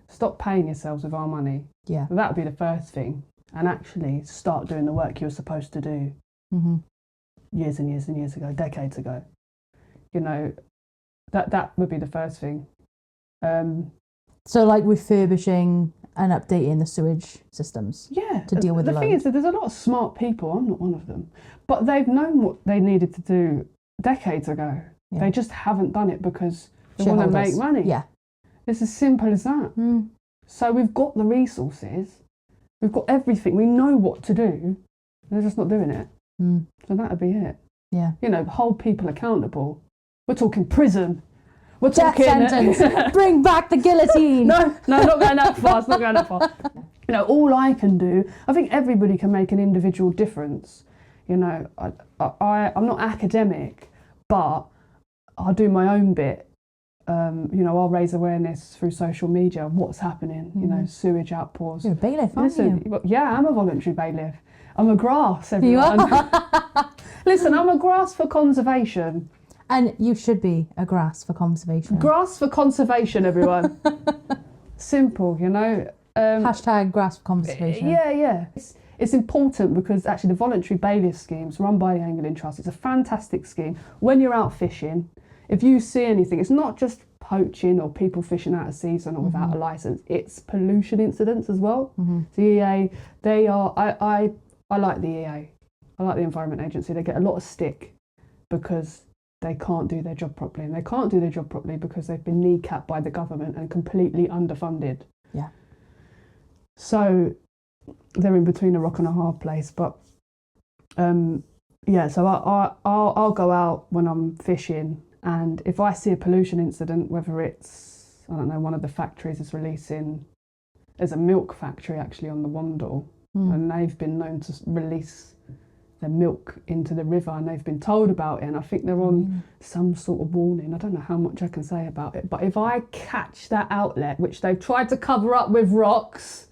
[SPEAKER 2] Stop paying yourselves with our money.
[SPEAKER 1] Yeah.
[SPEAKER 2] That would be the first thing. And actually start doing the work you were supposed to do years and years and years ago, decades ago. You know, that would be the first thing.
[SPEAKER 1] So like refurbishing and updating the sewage systems.
[SPEAKER 2] Yeah.
[SPEAKER 1] To deal with the
[SPEAKER 2] thing is that there's a lot of smart people, I'm not one of them, but they've known what they needed to do decades ago. Yeah. They just haven't done it because they want to make money.
[SPEAKER 1] Yeah.
[SPEAKER 2] It's as simple as that. So we've got the resources, we've got everything, we know what to do, they're just not doing it. So that would be it.
[SPEAKER 1] Yeah.
[SPEAKER 2] You know, hold people accountable. We're talking prison. We're
[SPEAKER 1] Death
[SPEAKER 2] talking
[SPEAKER 1] sentence. Bring back the guillottine.
[SPEAKER 2] No, not going that far. It's not going that far. You know, all I can do, I think everybody can make an individual difference. You know, I'm not academic, but I'll do my own bit. You know, I'll raise awareness through social media of what's happening, you know, sewage outpours.
[SPEAKER 1] You're a bailiff, aren't you?
[SPEAKER 2] Yeah, I'm a voluntary bailiff. I'm a grass, everyone.
[SPEAKER 1] You are?
[SPEAKER 2] Listen, I'm a grass for conservation.
[SPEAKER 1] And you should be a grass for conservation.
[SPEAKER 2] Grass for conservation, everyone. Simple, you know.
[SPEAKER 1] Hashtag grass for conservation.
[SPEAKER 2] Yeah. It's important because actually the voluntary bailiff schemes run by the Angling Trust, it's a fantastic scheme. When you're out fishing, if you see anything, it's not just poaching or people fishing out of season or without a licence, it's pollution incidents as well. The EA, they are, I like the EA. I like the Environment Agency. They get a lot of stick because they can't do their job properly. And they can't do their job properly because they've been kneecapped by the government and completely underfunded.
[SPEAKER 1] Yeah.
[SPEAKER 2] So they're in between a rock and a hard place. But so I'll go out when I'm fishing, and if I see a pollution incident, whether it's, I don't know, one of the factories is releasing, there's a milk factory actually on the Wandle, and they've been known to release their milk into the river, and they've been told about it, and I think they're on some sort of warning. I don't know how much I can say about it, but if I catch that outlet, which they've tried to cover up with rocks,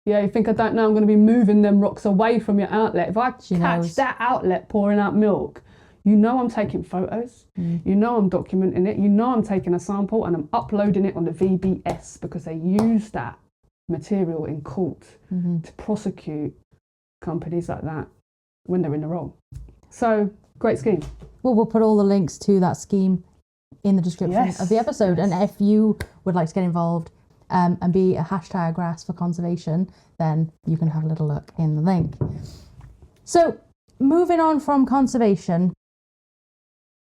[SPEAKER 2] you think I don't know I'm going to be moving them rocks away from your outlet. If I catch that outlet pouring out milk, you know I'm taking photos, you know I'm documenting it, you know I'm taking a sample and I'm uploading it on the VBS because they use that material in court to prosecute companies like that when they're in the wrong. So, great scheme.
[SPEAKER 1] Well, we'll put all the links to that scheme in the description of the episode. And if you would like to get involved and be a hashtag grass for conservation, then you can have a little look in the link. So, moving on from conservation,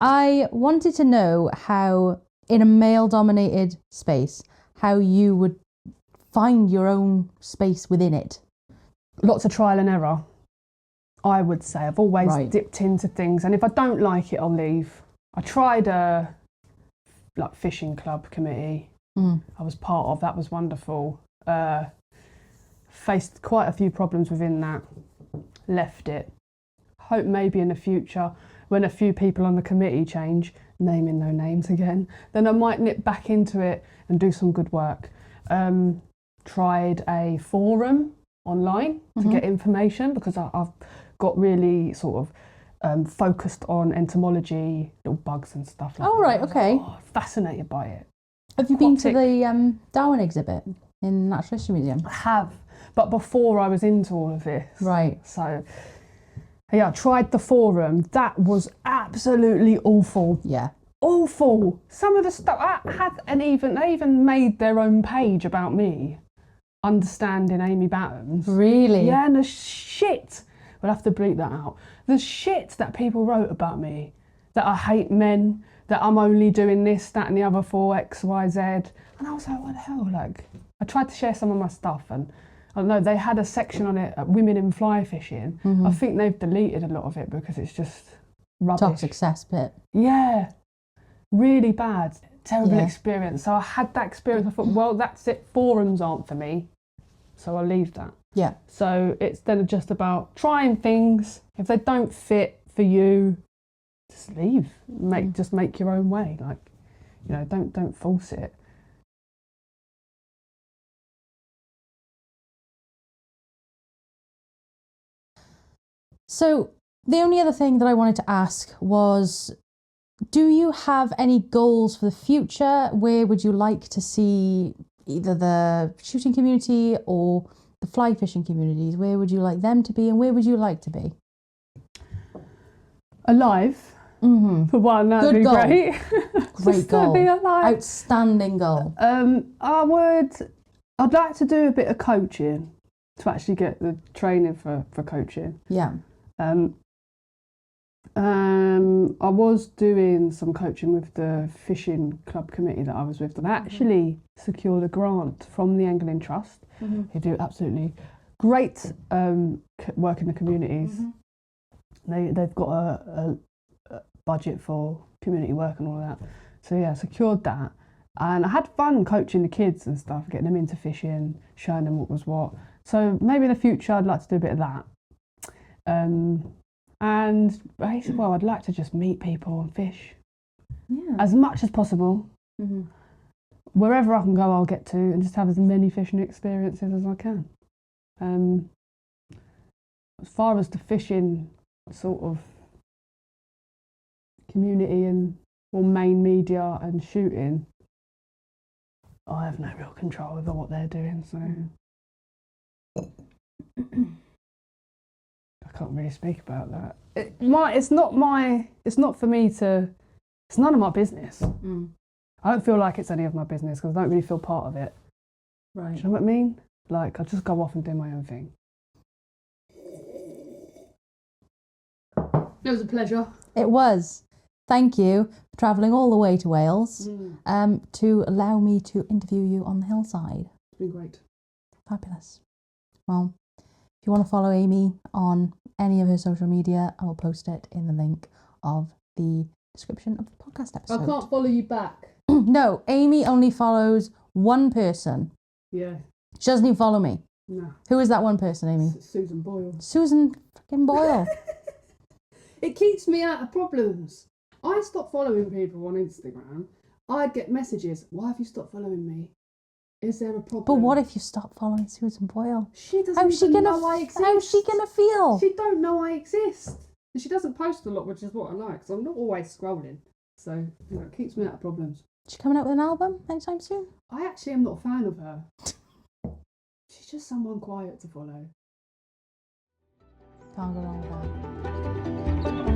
[SPEAKER 1] I wanted to know how, in a male-dominated space, how you would find your own space within it.
[SPEAKER 2] Lots of trial and error, I would say. I've always dipped into things, and if I don't like it, I'll leave. I tried a fishing club committee. I was part of. That was wonderful. Faced quite a few problems within that. Left it. hope maybe in the future, when a few people on the committee change, naming no names again, then I might nip back into it and do some good work. Tried a forum online to get information because I've got really sort of focused on entomology, little bugs and stuff like that.
[SPEAKER 1] Oh, right, okay.
[SPEAKER 2] Fascinated by it.
[SPEAKER 1] Have you been to the Darwin exhibit in the Natural History Museum?
[SPEAKER 2] I have, but before I was into all of this.
[SPEAKER 1] Right.
[SPEAKER 2] So, yeah, I tried the forum. That was absolutely awful.
[SPEAKER 1] Yeah.
[SPEAKER 2] Awful. Some of the stuff they even made their own page about me. Understanding Aime Battams.
[SPEAKER 1] Really?
[SPEAKER 2] Yeah, and the shit. We'll have to bleep that out. The shit that people wrote about me. That I hate men. That I'm only doing this, that, and the other for X, Y, Z. And I was like, what the hell? Like, I tried to share some of my stuff, and I don't know. They had a section on it, women in fly fishing. I think they've deleted a lot of it because it's just rubbish.
[SPEAKER 1] Toxic cesspit.
[SPEAKER 2] Yeah. Really bad. Terrible experience. So I had that experience. I thought, well, that's it. Forums aren't for me. So I'll leave that.
[SPEAKER 1] Yeah.
[SPEAKER 2] So it's then just about trying things. If they don't fit for you, just leave. Just make your own way. Like, you know, don't force it.
[SPEAKER 1] So the only other thing that I wanted to ask was, do you have any goals for the future? Where would you like to see either the shooting community or the fly fishing communities? Where would you like them to be, and where would you like to be?
[SPEAKER 2] Alive. For one, that'd be great.
[SPEAKER 1] Great goal.
[SPEAKER 2] To be alive.
[SPEAKER 1] Outstanding goal.
[SPEAKER 2] I'd like to do a bit of coaching to actually get the training for coaching.
[SPEAKER 1] Yeah.
[SPEAKER 2] I was doing some coaching with the fishing club committee that I was with, and I actually secured a grant from the Angling Trust, who do absolutely great work in the communities. They've got a budget for community work and all of that. So yeah, secured that. And I had fun coaching the kids and stuff, getting them into fishing, showing them what was what. So maybe in the future I'd like to do a bit of that. And basically, well, I'd like to just meet people and fish as much as possible. Wherever I can go, I'll get to, and just have as many fishing experiences as I can. As far as the fishing sort of community and main media and shooting, I have no real control over what they're doing, so I can't really speak about that. It's not for me to. It's none of my business. I don't feel like it's any of my business because I don't really feel part of it. Right. Do you know what I mean? Like, I just go off and do my own thing. It was a pleasure.
[SPEAKER 1] It was. Thank you for travelling all the way to Wales to allow me to interview you on the hillside.
[SPEAKER 2] It's been great.
[SPEAKER 1] Fabulous. Well, if you want to follow Aime on any of her social media, I will post it in the link of the description of the podcast episode.
[SPEAKER 2] I can't follow you back.
[SPEAKER 1] No, Aime only follows one person.
[SPEAKER 2] Yeah.
[SPEAKER 1] She doesn't even follow me.
[SPEAKER 2] No.
[SPEAKER 1] Who is that one person, Aime?
[SPEAKER 2] Susan Boyle.
[SPEAKER 1] Susan fucking Boyle.
[SPEAKER 2] It keeps me out of problems. I stopped following people on Instagram. I'd get messages. Why have you stopped following me? Is there a problem?
[SPEAKER 1] But what if you stop following Susan Boyle?
[SPEAKER 2] She doesn't know I exist.
[SPEAKER 1] How's she gonna feel?
[SPEAKER 2] She don't know I exist. And she doesn't post a lot, which is what I like. So I'm not always scrolling. So it keeps me out of problems.
[SPEAKER 1] Is she coming out with an album anytime soon?
[SPEAKER 2] I actually am not a fan of her. She's just someone quiet to follow.
[SPEAKER 1] Can't go wrong with that.